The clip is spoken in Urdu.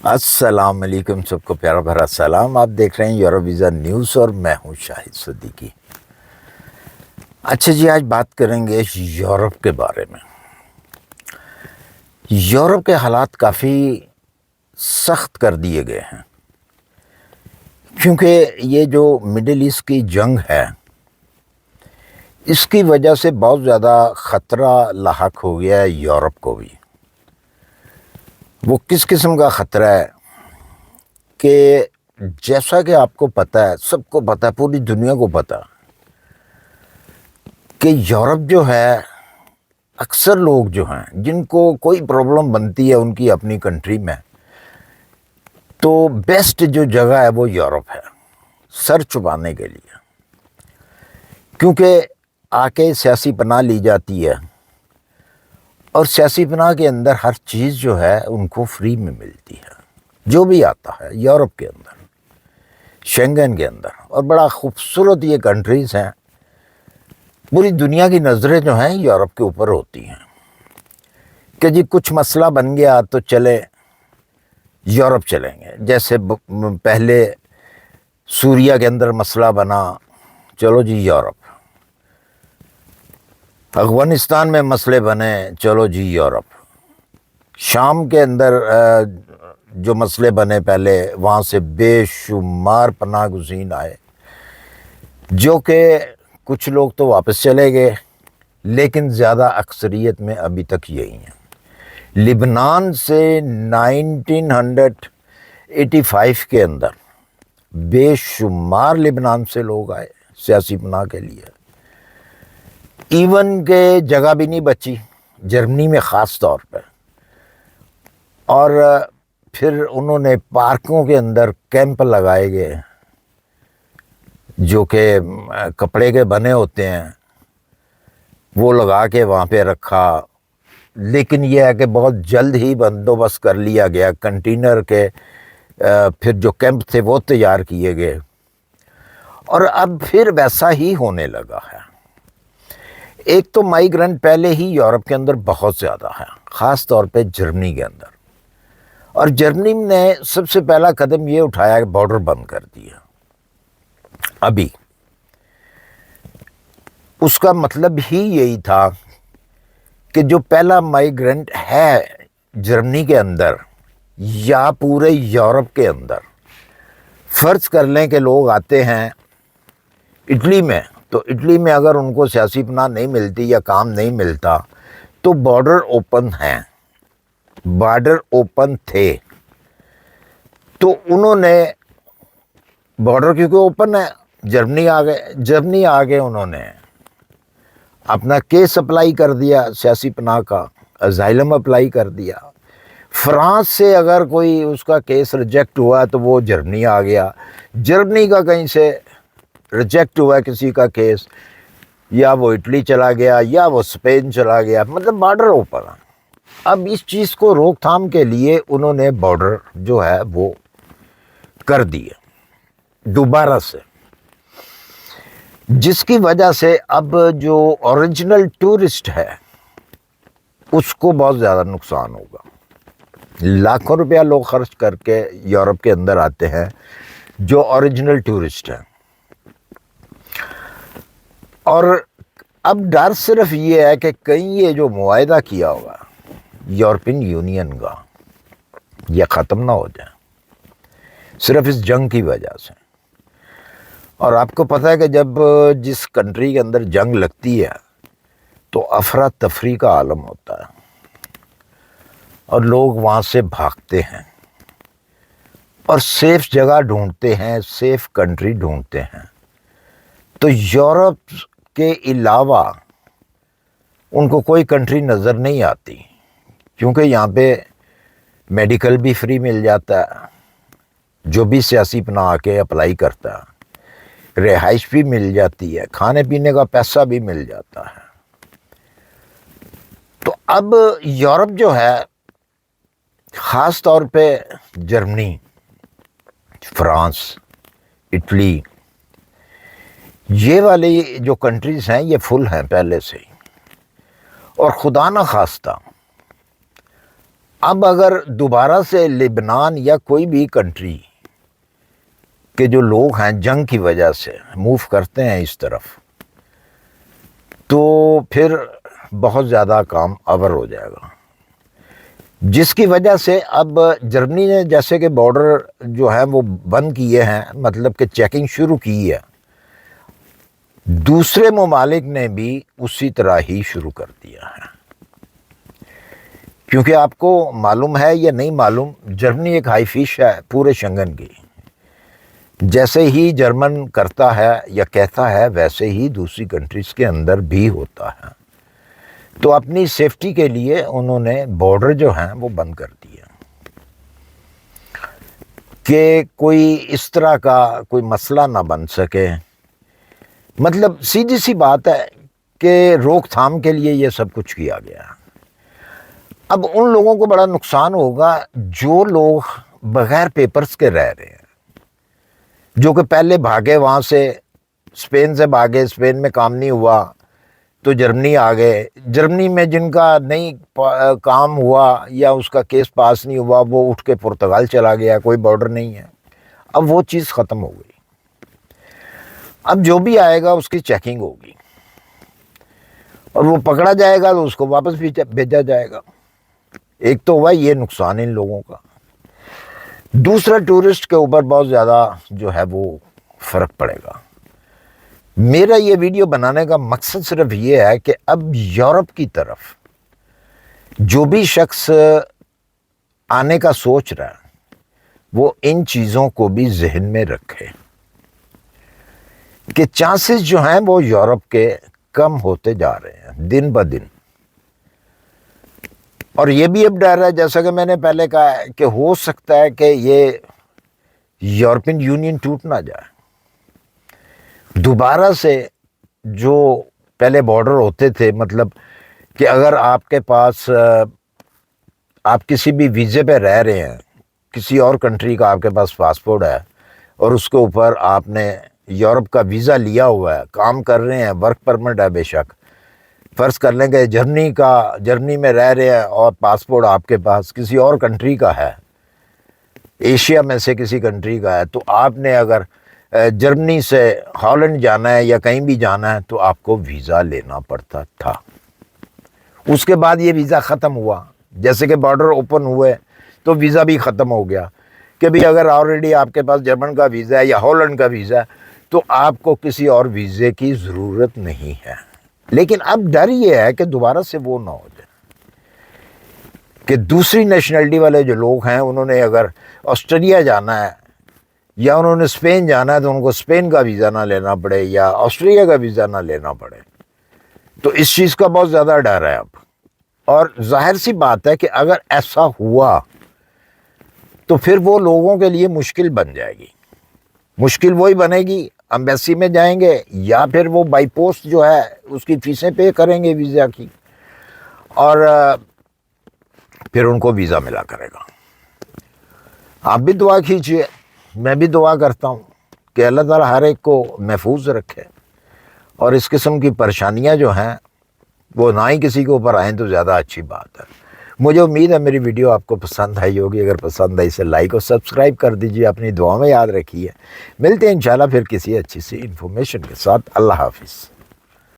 السلام علیکم، سب کو پیارا بھرا سلام۔ آپ دیکھ رہے ہیں یورپ ویزا نیوز اور میں ہوں شاہد صدیقی۔ اچھا جی، آج بات کریں گے یورپ کے بارے میں۔ یورپ کے حالات کافی سخت کر دیے گئے ہیں، کیونکہ یہ جو مڈل ایسٹ کی جنگ ہے اس کی وجہ سے بہت زیادہ خطرہ لاحق ہو گیا ہے یورپ کو بھی۔ وہ کس قسم کا خطرہ ہے کہ جیسا کہ آپ کو پتہ ہے، سب کو پتہ ہے، پوری دنیا کو پتہ کہ یورپ جو ہے، اکثر لوگ جو ہیں جن کو کوئی پرابلم بنتی ہے ان کی اپنی کنٹری میں، تو بیسٹ جو جگہ ہے وہ یورپ ہے سر چھپانے کے لیے، کیونکہ آ کے سیاسی پناہ لی جاتی ہے اور سیاسی پناہ کے اندر ہر چیز جو ہے ان کو فری میں ملتی ہے، جو بھی آتا ہے یورپ کے اندر، شینگن کے اندر۔ اور بڑا خوبصورت یہ کنٹریز ہیں، پوری دنیا کی نظریں جو ہیں یورپ کے اوپر ہوتی ہیں کہ جی کچھ مسئلہ بن گیا تو چلے یورپ چلیں گے۔ جیسے پہلے سوریا کے اندر مسئلہ بنا، چلو جی یورپ۔ افغانستان میں مسئلے بنے، چلو جی یورپ۔ شام کے اندر جو مسئلے بنے پہلے، وہاں سے بے شمار پناہ گزین آئے، جو کہ کچھ لوگ تو واپس چلے گئے، لیکن زیادہ اکثریت میں ابھی تک یہی ہیں۔ لبنان سے 1985 کے اندر بے شمار لبنان سے لوگ آئے سیاسی پناہ کے لیے، ایون کہ جگہ بھی نہیں بچی جرمنی میں خاص طور پہ، اور پھر انہوں نے پارکوں کے اندر کیمپ لگائے گئے جو کہ کپڑے کے بنے ہوتے ہیں، وہ لگا کے وہاں پہ رکھا۔ لیکن یہ ہے کہ بہت جلد ہی بندوبست کر لیا گیا، کنٹینر کے پھر جو کیمپ تھے وہ تیار کیے گئے، اور اب پھر ویسا ہی ہونے لگا ہے۔ ایک تو مائیگرنٹ پہلے ہی یورپ کے اندر بہت زیادہ ہے، خاص طور پہ جرمنی کے اندر، اور جرمنی نے سب سے پہلا قدم یہ اٹھایا کہ بارڈر بند کر دیا۔ ابھی اس کا مطلب ہی یہی تھا کہ جو پہلا مائیگرنٹ ہے جرمنی کے اندر یا پورے یورپ کے اندر، فرض کر لیں کہ لوگ آتے ہیں اٹلی میں، تو اٹلی میں اگر ان کو سیاسی پناہ نہیں ملتی یا کام نہیں ملتا تو بارڈر اوپن ہیں، بارڈر اوپن تھے، تو انہوں نے بارڈر کیونکہ اوپن ہے، جرمنی آگے انہوں نے اپنا کیس اپلائی کر دیا سیاسی پناہ کا، ازائلم اپلائی کر دیا۔ فرانس سے اگر کوئی اس کا کیس ریجیکٹ ہوا تو وہ جرمنی آ گیا، جرمنی کا کہیں سے ریجیکٹ ہوا کسی کا کیس، یا وہ اٹلی چلا گیا یا وہ اسپین چلا گیا، مطلب بارڈر اوپن ہے۔ اب اس چیز کو روک تھام کے لیے انہوں نے بارڈر جو ہے وہ کر دیے دوبارہ سے، جس کی وجہ سے اب جو اوریجنل ٹورسٹ ہے اس کو بہت زیادہ نقصان ہوگا۔ لاکھوں روپیہ لوگ خرچ کر کے یورپ کے اندر آتے ہیں جو اوریجنل ٹورسٹ ہیں، اور اب ڈر صرف یہ ہے کہ کہیں یہ جو معاہدہ کیا ہوگا یورپین یونین کا یہ ختم نہ ہو جائے، صرف اس جنگ کی وجہ سے۔ اور آپ کو پتہ ہے کہ جب جس کنٹری کے اندر جنگ لگتی ہے تو افراتفری کا عالم ہوتا ہے اور لوگ وہاں سے بھاگتے ہیں اور سیف جگہ ڈھونڈتے ہیں، سیف کنٹری ڈھونڈتے ہیں۔ تو یورپ کے علاوہ ان کو کوئی کنٹری نظر نہیں آتی، کیونکہ یہاں پہ میڈیکل بھی فری مل جاتا ہے، جو بھی سیاسی پناہ آ کے اپلائی کرتا ہے، رہائش بھی مل جاتی ہے، کھانے پینے کا پیسہ بھی مل جاتا ہے۔ تو اب یورپ جو ہے، خاص طور پہ جرمنی، فرانس، اٹلی، یہ والی جو کنٹریز ہیں یہ فل ہیں پہلے سے ہی، اور خدا نہ خواستہ اب اگر دوبارہ سے لبنان یا کوئی بھی کنٹری کے جو لوگ ہیں جنگ کی وجہ سے موو کرتے ہیں اس طرف، تو پھر بہت زیادہ کام آور ہو جائے گا، جس کی وجہ سے اب جرمنی نے جیسے کہ بارڈر جو ہے وہ بند کیے ہیں، مطلب کہ چیکنگ شروع کی ہے، دوسرے ممالک نے بھی اسی طرح ہی شروع کر دیا ہے۔ کیونکہ آپ کو معلوم ہے یا نہیں معلوم، جرمنی ایک ہائی فش ہے پورے شنگن کی، جیسے ہی جرمن کرتا ہے یا کہتا ہے ویسے ہی دوسری کنٹریز کے اندر بھی ہوتا ہے، تو اپنی سیفٹی کے لیے انہوں نے بارڈر جو ہیں وہ بند کر دیا کہ کوئی اس طرح کا کوئی مسئلہ نہ بن سکے۔ مطلب سیدھی سی بات ہے کہ روک تھام کے لیے یہ سب کچھ کیا گیا۔ اب ان لوگوں کو بڑا نقصان ہوگا جو لوگ بغیر پیپرز کے رہ رہے ہیں، جو کہ پہلے بھاگے وہاں سے، اسپین سے بھاگے، اسپین میں کام نہیں ہوا تو جرمنی آ گئے، جرمنی میں جن کا نہیں کام ہوا یا اس کا کیس پاس نہیں ہوا وہ اٹھ کے پرتگال چلا گیا، کوئی بارڈر نہیں ہے۔ اب وہ چیز ختم ہو گئی، اب جو بھی آئے گا اس کی چیکنگ ہوگی اور وہ پکڑا جائے گا تو اس کو واپس بھی بھیجا جائے گا۔ ایک تو ہوا یہ نقصان ان لوگوں کا، دوسرا ٹورسٹ کے اوپر بہت زیادہ جو ہے وہ فرق پڑے گا۔ میرا یہ ویڈیو بنانے کا مقصد صرف یہ ہے کہ اب یورپ کی طرف جو بھی شخص آنے کا سوچ رہا ہے وہ ان چیزوں کو بھی ذہن میں رکھے کہ چانسز جو ہیں وہ یورپ کے کم ہوتے جا رہے ہیں دن بہ دن، اور یہ بھی اب ڈر ہے جیسا کہ میں نے پہلے کہا ہے کہ ہو سکتا ہے کہ یہ یورپین یونین ٹوٹ نہ جائے، دوبارہ سے جو پہلے بارڈر ہوتے تھے، مطلب کہ اگر آپ کے پاس آپ کسی بھی ویزے پہ رہ رہے ہیں، کسی اور کنٹری کا آپ کے پاس پاسپورٹ ہے اور اس کے اوپر آپ نے یورپ کا ویزا لیا ہوا ہے، کام کر رہے ہیں، ورک پرمٹ ہے، بے شک فرض کر لیں کہ جرمنی میں رہ رہے ہیں اور پاسپورٹ آپ کے پاس کسی اور کنٹری کا ہے، ایشیا میں سے کسی کنٹری کا ہے، تو آپ نے اگر جرمنی سے ہالینڈ جانا ہے یا کہیں بھی جانا ہے تو آپ کو ویزا لینا پڑتا تھا۔ اس کے بعد یہ ویزا ختم ہوا، جیسے کہ بارڈر اوپن ہوئے تو ویزا بھی ختم ہو گیا کہ بھی اگر آلریڈی آپ کے پاس جرمن کا ویزا ہے یا ہالینڈ کا ویزا ہے تو آپ کو کسی اور ویزے کی ضرورت نہیں ہے۔ لیکن اب ڈر یہ ہے کہ دوبارہ سے وہ نہ ہو جائے کہ دوسری نیشنلٹی والے جو لوگ ہیں انہوں نے اگر آسٹریلیا جانا ہے یا انہوں نے اسپین جانا ہے تو ان کو اسپین کا ویزا نہ لینا پڑے یا آسٹریلیا کا ویزا نہ لینا پڑے، تو اس چیز کا بہت زیادہ ڈر ہے اب۔ اور ظاہر سی بات ہے کہ اگر ایسا ہوا تو پھر وہ لوگوں کے لیے مشکل بن جائے گی، مشکل وہی بنے گی امبیسی میں جائیں گے یا پھر وہ بائی پوسٹ جو ہے اس کی فیسیں پے کریں گے ویزا کی، اور پھر ان کو ویزا ملا کرے گا۔ آپ بھی دعا کیجیے، میں بھی دعا کرتا ہوں کہ اللہ تعالیٰ ہر ایک کو محفوظ رکھے اور اس قسم کی پریشانیاں جو ہیں وہ نہ ہی کسی کے اوپر آئیں تو زیادہ اچھی بات ہے۔ مجھے امید ہے میری ویڈیو آپ کو پسند آئی ہوگی، اگر پسند آئی اسے لائک اور سبسکرائب کر دیجیے، اپنی دعا میں یاد رکھیے۔ ملتے ہیں انشاءاللہ پھر کسی اچھی سی انفارمیشن کے ساتھ۔ اللہ حافظ۔